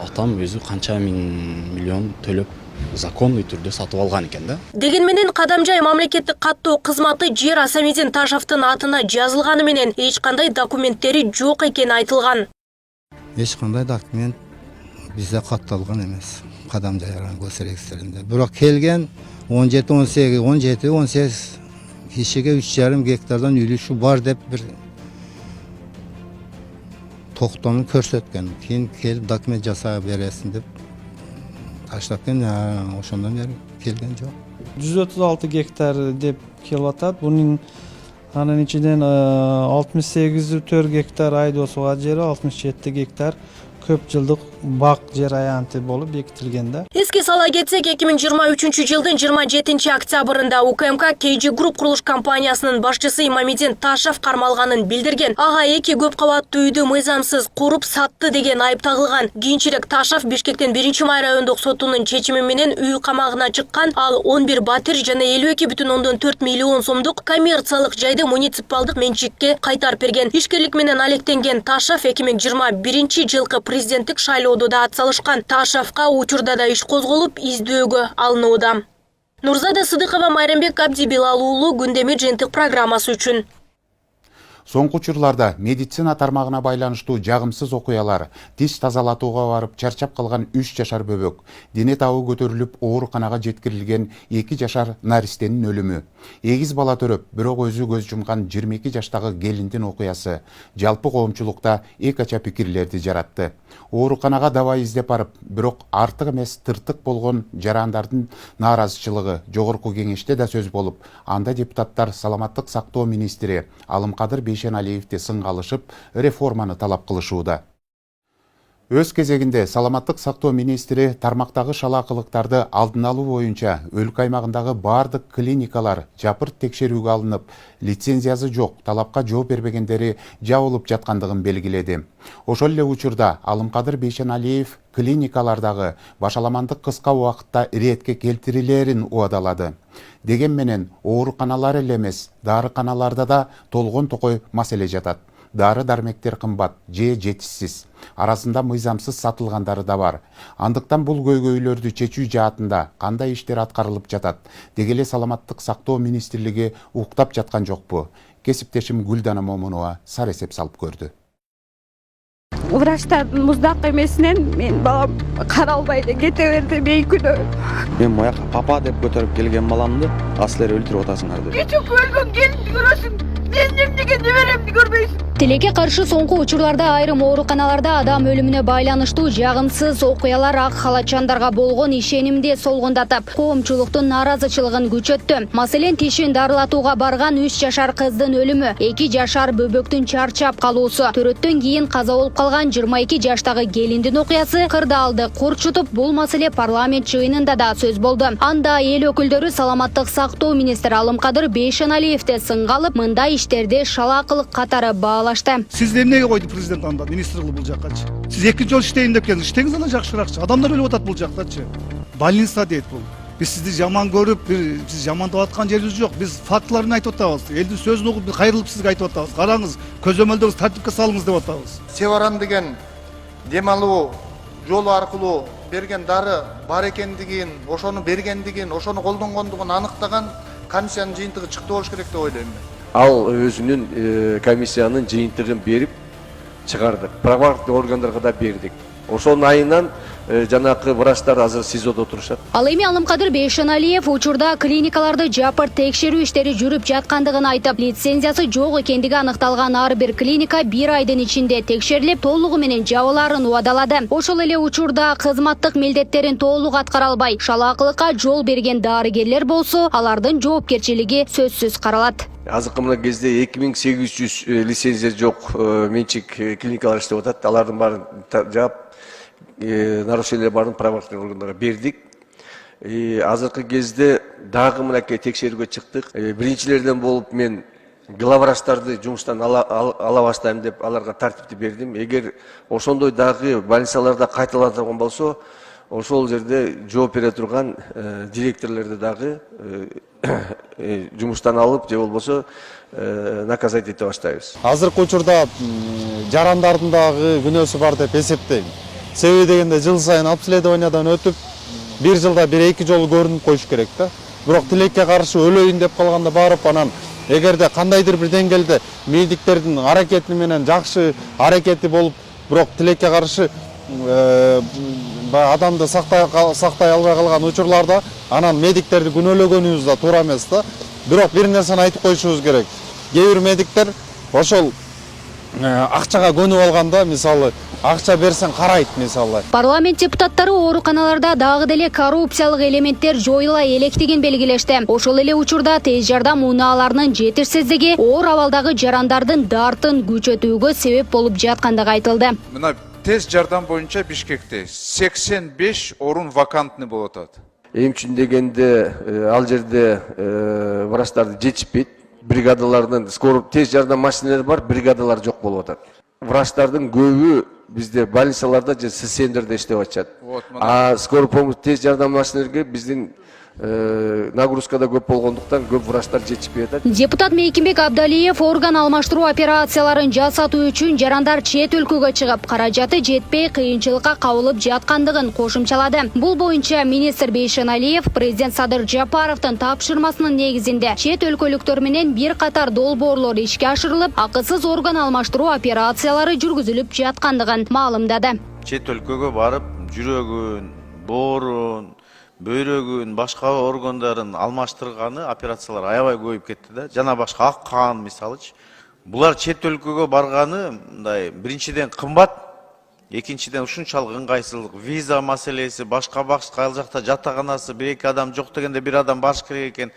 Атам өзү канча миллион төлөп законный түрдө сатып алган экен да. Деген менен Кадамжай мамлекеттик каттоо кызматы жер Асамедин Ташевдин атына жазылганы менен эч кандай документтери жок экени айтылган. Эч кандай документ бизде катталган эмес. Кадамжай госрегистринде. Бирок келген 17-18 кишиге 3,5 гектардан үлүшү бар деп бир токтомун көрсөткөн. Кийин келип документ жасап бересиң деп таштапкен, ошондон бери келген жок. 136 гектар деп келип атат. Бунун анын ичинен 68 гектар айдоосуга жери, 67 гектар көп жылдык бак жер аянты болуп бекитилген да. Эске сала кетсек, 2023 жылдын 27 октябрында УКМК KG Group курулуш компаниясынын башчысы Имамидин Ташев кармалганын билдирген. Ага 2 көп кабаттуу үйдү мыйзамсыз куруп сатты деген айып тагылган. Кийинчерээк Ташев Бишкектин 1-май райондук сотунун чечими менен үй камагына чыккан. Ал 11 батир жана 52,4 миллион сомдук коммерциялык жайды муниципалдык менчикке кайтарып берген. Ишкерлик менен алектенген Ташев 2021 жылкы президенттик шайлоодо да атсалышкан. Ташевка учурда да иш козголуп, издөөгө алынууда. Нурзада Сыдыкова, Майрамбек Абдибилал уулу, Күндөмү жыйынтык программасы үчүн. Соңку учурларда медицина тармагына байланыштуу жагымсыз окуялар, тиш тазалатууга барып чарчап калган 3 жашар бөбөк, дене табы көтөрүлүп ооруканага жеткирилген 2 жашар наристенин өлүмү, эгиз бала төрөп, бирок өзү көз жумган 22 жаштагы келиндин окуясы жалпы коомчулукта эки ача пикирлерди жаратты. Ооруканага дабай издеп барып, бирок артык эмес тыртык болгон жарандардын нааразычылыгы жогорку кеңеште да сөз болуп, анда депутаттар саламаттык сактоо министри Алымкадыр Бейшеналиевди сынга алышып, реформаны талап кылышууда. Өз кезегинде саламаттык сактоо министри тармактагы шалаакылыктарды алдын алуу боюнча өлкө аймагындагы бардык клиникалар жапырт текшерүүгө алынып, лицензиясы жок, талапка жооп бербегендери жабылып жаткандыгын белгиледи. Ошол эле учурда Алымкадыр Бейшеналиев клиникалардагы башаламандык кыска убакытта иретке келтирилерин убадалады. Деген менен ооруканалар эле эмес, дарыканаларда да толгон токой маселе жатат. Дары дармектер кымбат же жетишсиз. Арасында мыйзамсыз сатылгандары да бар. Андыктан бул көйгөйлөрдү чечүү жаатында кандай иштер аткарылып жатат? Дегеле саламаттык сактоо министрлиги уктап жаткан жокпу? Кесиптешим Гүлдана Момунова сар эсеп салып көрдү. Врачтардын муздак эмесинен мен балам каралбайды, кете берди бейкүнөө. Мен мояка папа деп көтөрүп келген баламды асылер өлтүрүп атасыңар деп. Кечип өлгөн келинди көрөсүң, мен эмнеге неберемди көрбөйсүң? Тилекке каршы соңку учурларда айрым ооруканаларда адам өлүмүнө байланыштуу жагымсыз окуялар ак халатчандарга болгон ишенимди солгундатып, коомчулуктун нааразычылыгын күчөттү. Маселен, тишин дарылатууга барган 3 жашар кыздын өлүмү, 2 жашар бөбөктүн чарчап калуусу, төрөттөн кийин каза болуп калган 22 жаштагы келиндин окуясы кырдаалды курчутуп, бул маселе парламент жыйынында да сөз болду. Анда эл өкүлдөрү саламаттык сактоо министри Алымкадыр Бейшеналиевди сынга алып, мындай иштерди шалаакылык катары баалашты. Сиз эмнеге койду президент анда министр кылып бул жаккачы? Сиз 2 жол иштейин деп келдиңиз. Иштеңиз ана жакшыраакчы. Адамдар өлүп атат бул жактачы. Больница дейт бул. Биз сизди жаман көрүп, биз жамандап аткан жерибиз жок. Биз фактыларын айтып атабыз. Элдин сөзүн угуп кайрылып сизге айтып атабыз. Караңыз, көзөмөлдөрүңүз тартипке салыңыз деп атабыз. Севаран деген дем алуу жолу аркылуу берген дары бар экендигин, ошону бергендигин, ошону колдонгондугун аныктаган комиссиянын жыйынтыгы чыкты болуш керек деп ойлойм мен. Ал өзүнүн комиссиянын жыйынтыгын берип чыгарды. Правоохранительный органдарга да бердик. Ошонун айынан жанакы врачтар азыр СИЗОдо отурушат. Ал эми Алымкадыр Бейшеналиев учурда клиникаларды жапырт текшерүү иштери жүрүп жаткандыгын айтып, лицензиясы жок экендиги аныкталган ар бир клиника 1 айдын ичинде текшерилип, толугу менен жабыларын убадалады. Ошол эле учурда кызматтык милдеттерин толук аткара албай, шалаакылыкка жол берген дарыгерлер болсо, алардын жоопкерчилиги сөзсүз каралат. Азыркы мына кезде 2800 лицензия жок менчик клиникалар иштеп атат. Алардын баарын жаап, нарушениялер барын правоохранительный органдарга бердик. Азыркы кезде дагы мынакей текшерүүгө чыктык. Биринчилерден болуп мен главврачтарды жумуштан ала баштайм деп аларга тартипти бердим. Эгер ошондой дагы больницаларда кайталанат болсо, ошол жерде жооп бере турган директорлорду дагы жумуштан алып, же болбосо наказать ете баштайбыз. Азыркы учурда жарандардын дагы күнөөсү бар деп эсептейм. Себеби дегенде жыл сайын обследованиядан өтүп, 1 жылда 1-2 жолу көрүнүп коюш керек да. Бирок тилекке каршы өлөйүн деп калганда барып анан эгерде кандайдыр бир деңгээлде медиктердин аракети менен жакшы аракети болуп, бирок тилекке каршы адамды сактай албай калган учурларда анан медиктерди күнөөлөгөнүбүз да туура эмес да. Бирок бир нерсени айтып коюшубуз керек. Кээ бир медиктер ошол акчага көнүп алганда, мисалы, акча берсең карайт, мисалы. Парламент депутаттары ооруканаларда дагы деле коррупциялык элементтер жоюла электигин белгилешти. Ошол эле учурда тез жардам унааларынын жетишсиздиги оор абалдагы жарандардын дартын күчөтүүгө себеп болуп жаткандыгы айтылды. Мына тез жардам боюнча Бишкекте 85 орун вакантный болуп атат. Эми үчүн дегенде ал жерде врачтарды жетишпейт. Бригадалардын скоро тез жардам машиналары бар, бригадалар жок болуп атат. Врачтардын көбү бизде больницаларда же ССНдерде иштеп атышат. А скоро помощь тез жардам машиналарга биздин нагрузкада көп болгондуктан көп врачтар жетишпей атат. Депутат Мейкимбек Абдалиев орган алмаштыруу операцияларын жасатуу үчүн жарандар чет өлкөгө чыгып, каражаты жетпей кыйынчылыкка кабылып жаткандыгын кошумчалады. Бул боюнча министр Бейшеналиев президент Садыр Жапаровдун тапшырмасынын негизинде чет өлкөлүктөр менен бир катар долбоорлор ишке ашырылып, акысыз орган алмаштыруу операциялары жүргүзүлүп жаткандыгын маалымдады. Чет өлкөгө барып, жүрөгүн, боорун, бөйрөгүн, башка органдарын алмаштырганы операциялар аябай көбөйүп кетти да. Жана башка ак кан мисалычы. Булар чет өлкөгө барганы мындай биринчиден кымбат, экинчиден ушунчалык ыңгайсыздык, виза маселеси, башка ал жакта жатаканасы, 1-2 адам жок дегенде 1 адам барыш керек экен.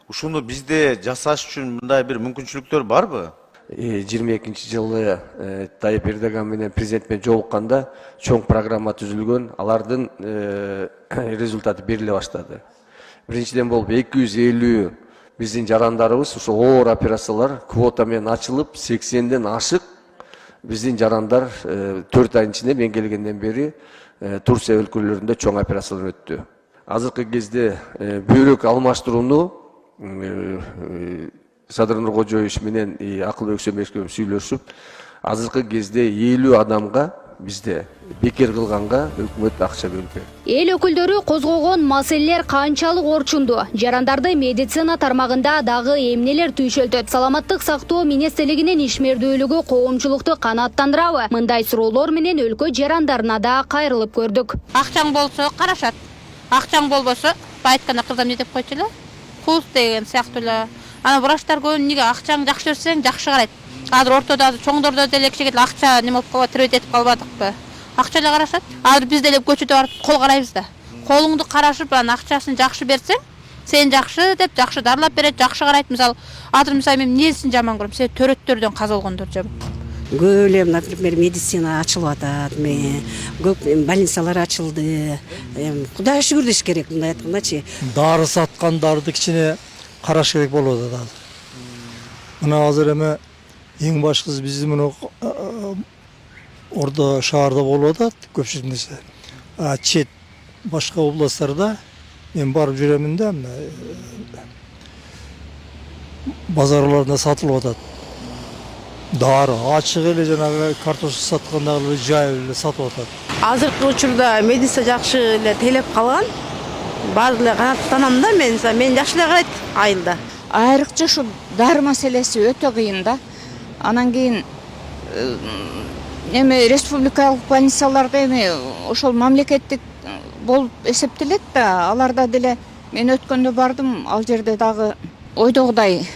Ушуну бизде жасаш үчүн мындай бир мүмкүнчүлүктөр барбы? 22-жылы Тайып Эрдоган менен президент менен жолукканда чоң программа түзүлгөн, алардын результаты бериле баштады. Биринчиден болуп 250 биздин жарандарыбыз ошо оор операциялар квота менен ачылып, 80ден ашык биздин жарандар 4 айдын ичинде мен келгенден бери Турция өлкөлөрүндө чоң операциялар өттү. Азыркы кезде бөйрөк алмаштырууну Садыр Нуркожоевич менен Акыл Өксөнбекович сүйлөшүп, азыркы кезде 50 адамга бизде бекер кылганга өкмөт акча бөлүп берди. Эл өкүлдөрү козгогон маселелер канчалык орчунду? Жарандарды медицина тармагында дагы эмнелер түйшөлтөт? Саламаттык сактоо министрлигинин ишмердүүлүгү коомчулукту канааттандырабы? Мындай суроолор менен өлкө жарандарына да кайрылып көрдүк. Акчаң болсо карашат. Акчаң болбосо, байтканда кызым не деп койчу эле? Кус деген сыяктуу эле. Ана врачтар көбүн неге акчаң жакшы берсең жакшы карайт. Азыр ортодо чоңдордо деле кичине акча неме болуп калат, тирет этип калбадыкпы? Акча эле карашат. Азыр биз деле көчөдө барып кол карайбыз да. Колуңду карашып, анан акчасын жакшы берсең, сен жакшы деп жакшы дарылап берет, жакшы карайт. Мисалы, азыр мен эмнесин жаман көрөм? Сен төрөттөрдөн каза болгондор жаман. Көп эле, например, медицина ачылып атат, көп больницалар ачылды. Кудай шүгүр деш керек, мындай айткандачы. Дары саткандарды кичине караш керек болуп атат азыр. Мына азыр эме эң башкысы биздин мына ордо шаарда болуп атат көпчүлүк нерсе. Чет башка областтарда мен барып жүремин да, базарларда сатылып атат. Дары ачык эле жанагы картошка саткандагы жай эле сатып атат. Азыркы учурда медицина жакшы эле тейлеп калган. Баары эле канааттанам да, мен жакшы эле карайт айылда. Айрыкча ушу дары маселеси өтө кыйын да. Анан кийин эми республикалык больницаларда эми ошол мамлекеттик болуп эсептелет да, аларда деле мен өткөндө бардым, ал жерде дагы ойдогудай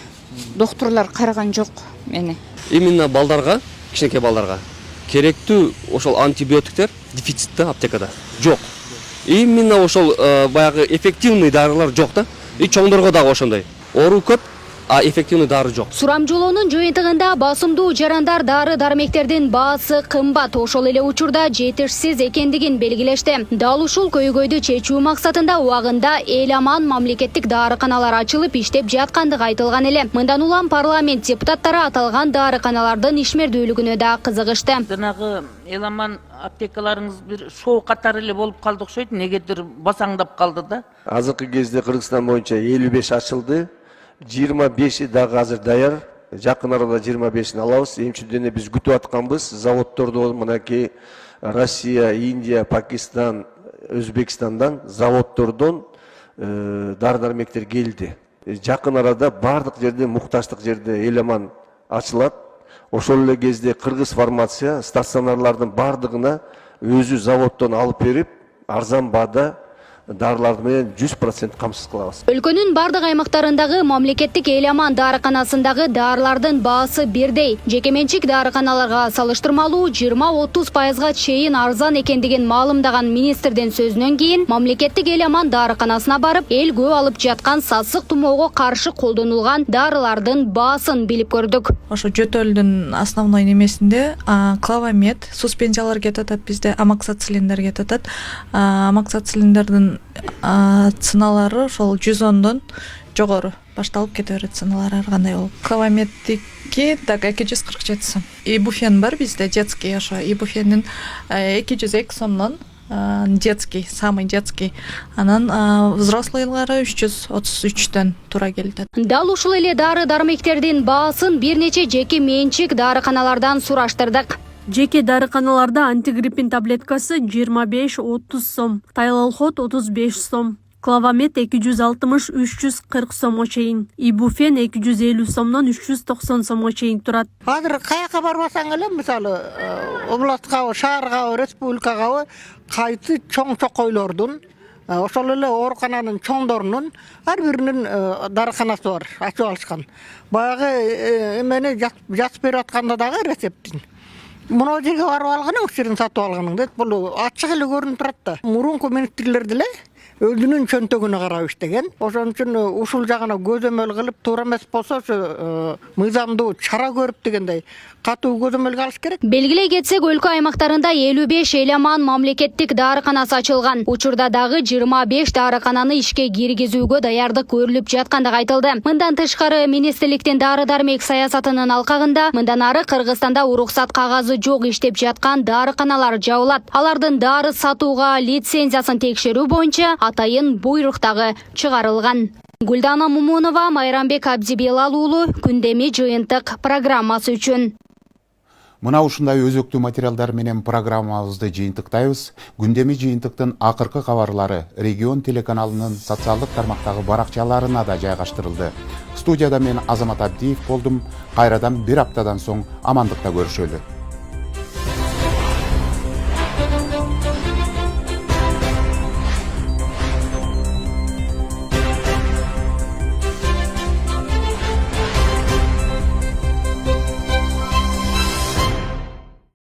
доктурлар караган жок мени. Именно балдарга, кичинекей балдарга керектүү ошол антибиотиктер дефицитте аптекада жок. Именно ошол баягы эффективный дарылар жок да. И чоңдорго дагы ошондой. Оору көп, а эффективный дары жок. Сурамжолоонун жыйынтыгында басымдуу жарандар дары дармектердин баасы кымбат, ошол эле учурда жетишсиз экендигин белгилешти. Дал ушул көйгөйдү чечүү максатында убагында эл аман мамлекеттик дарыканалар ачылып иштеп жаткандыгы айтылган эле. Мындан улам парламент депутаттары аталган дарыканалардын ишмердүүлүгүнө да кызыгышты. Жанагы эл аман аптекаларыңыз бир шоу катары эле болуп калды окшойт, негедир басаңдап калды да. Азыркы кезде Кыргызстан боюнча 55 ачылды. 25 дагы азыр даяр. Жакын арада 25-ин алабыз. Эмчүдөн биз күтүп атканбыз. Заводдордо мынакей Россия, Индия, Пакистан, Өзбекстандан заводдордон дары-дармектер келди. Жакын арада бардык жерде, мукташтык жерде эл аман ачылат. Ошол эле кезде кыргыз фармация стационарлардын бардыгына өзү заводдон алып берип, арзан баада дарыларды менен 100% камсыз кылабыз. Өлкөнүн бардык аймактарындагы мамлекеттик эл аман дарыканасындагы дарылардын баасы бирдей. Жекеменчик дарыканаларга салыштырмалуу 20-30%га чейин арзан экендигин маалымдаган министрдин сөзүнөн кийин мамлекеттик эл аман дарыканасына барып, эл көп алып жаткан сасык тумоого каршы колдонулган дарылардын баасын билип көрдүк. Ошо жөтөлдүн основной немесинде клавамет, суспензиялар кетатат, бизде амоксацилиндер кетатат. Амоксацилиндердин ценалары ошол 110дон жогору башталып кете берет, ценалары ар кандай болуп. Клаваметтики так 247 сом. Ибуфен бар бизде детский, ошо ибуфендин 202 сомдон детский, самый детский. Анан взрослыйлары 333дөн туура келет. Дал ушул эле дары-дармектердин баасын бир нече жеке менчик дарыканалардан сураштырдык. Жеке дарыканаларда антигриппин таблеткасы 25-30 сом, тайлалхот 35 сом, клавамет 260-340 сомго чейин, ибуфен 250 сомдон 390 сомго чейин турат. Азыр каяка барбасаң эле, мисалы областкабы, шааргабы, республикагабы кайсы чоң чокойлордун, ошол эле оорукананын чоңдорунун ар биринин дарыканасы бар, ачып алышкан. Баягы эмени жазып берип атканда дагы рецептин. Мына жерге барып алганың, сирин сатып алганың дейт. Бул ачык эле көрүнүп турат да. Мурунку министрлер деле өзүнүн чөнтөгүнө карап иштеген. Ошон үчүн ушул жагына көзөмөл кылып, туура эмес болсо мыйзамдуу чара көрүп дегендей катуу көзөмөлгө алыш керек. Белгилей кетсек, өлкө аймактарында 55 эл аман мамлекеттик дарыканасы ачылган. Учурда дагы 25 дарыкананы ишке киргизүүгө даярдык көрүлүп жаткандыгы айтылды. Мындан тышкары министрликтин дары-дармек саясатынын алкагында мындан ары Кыргызстанда уруксат кагазы жок иштеп жаткан дарыканалар жабылат. Алардын дары сатууга лицензиясын текшерүү боюнча атайын буйрук дагы чыгарылган. Гүлдана Мумунова, Майрамбек Абдибелал уулу, Күндеми жыйынтык программасы үчүн. Мына ушундай өзөктүү материалдар менен программабызды жыйынтыктайбыз. Күндеми жыйынтыктын акыркы кабарлары Регион телеканалынын социалдык тармактагы баракчаларына да жайгаштырылды. Студияда мен Азамат Абдиев болдум. Кайрадан бир аптадан соң амандыкта көрүшөлү.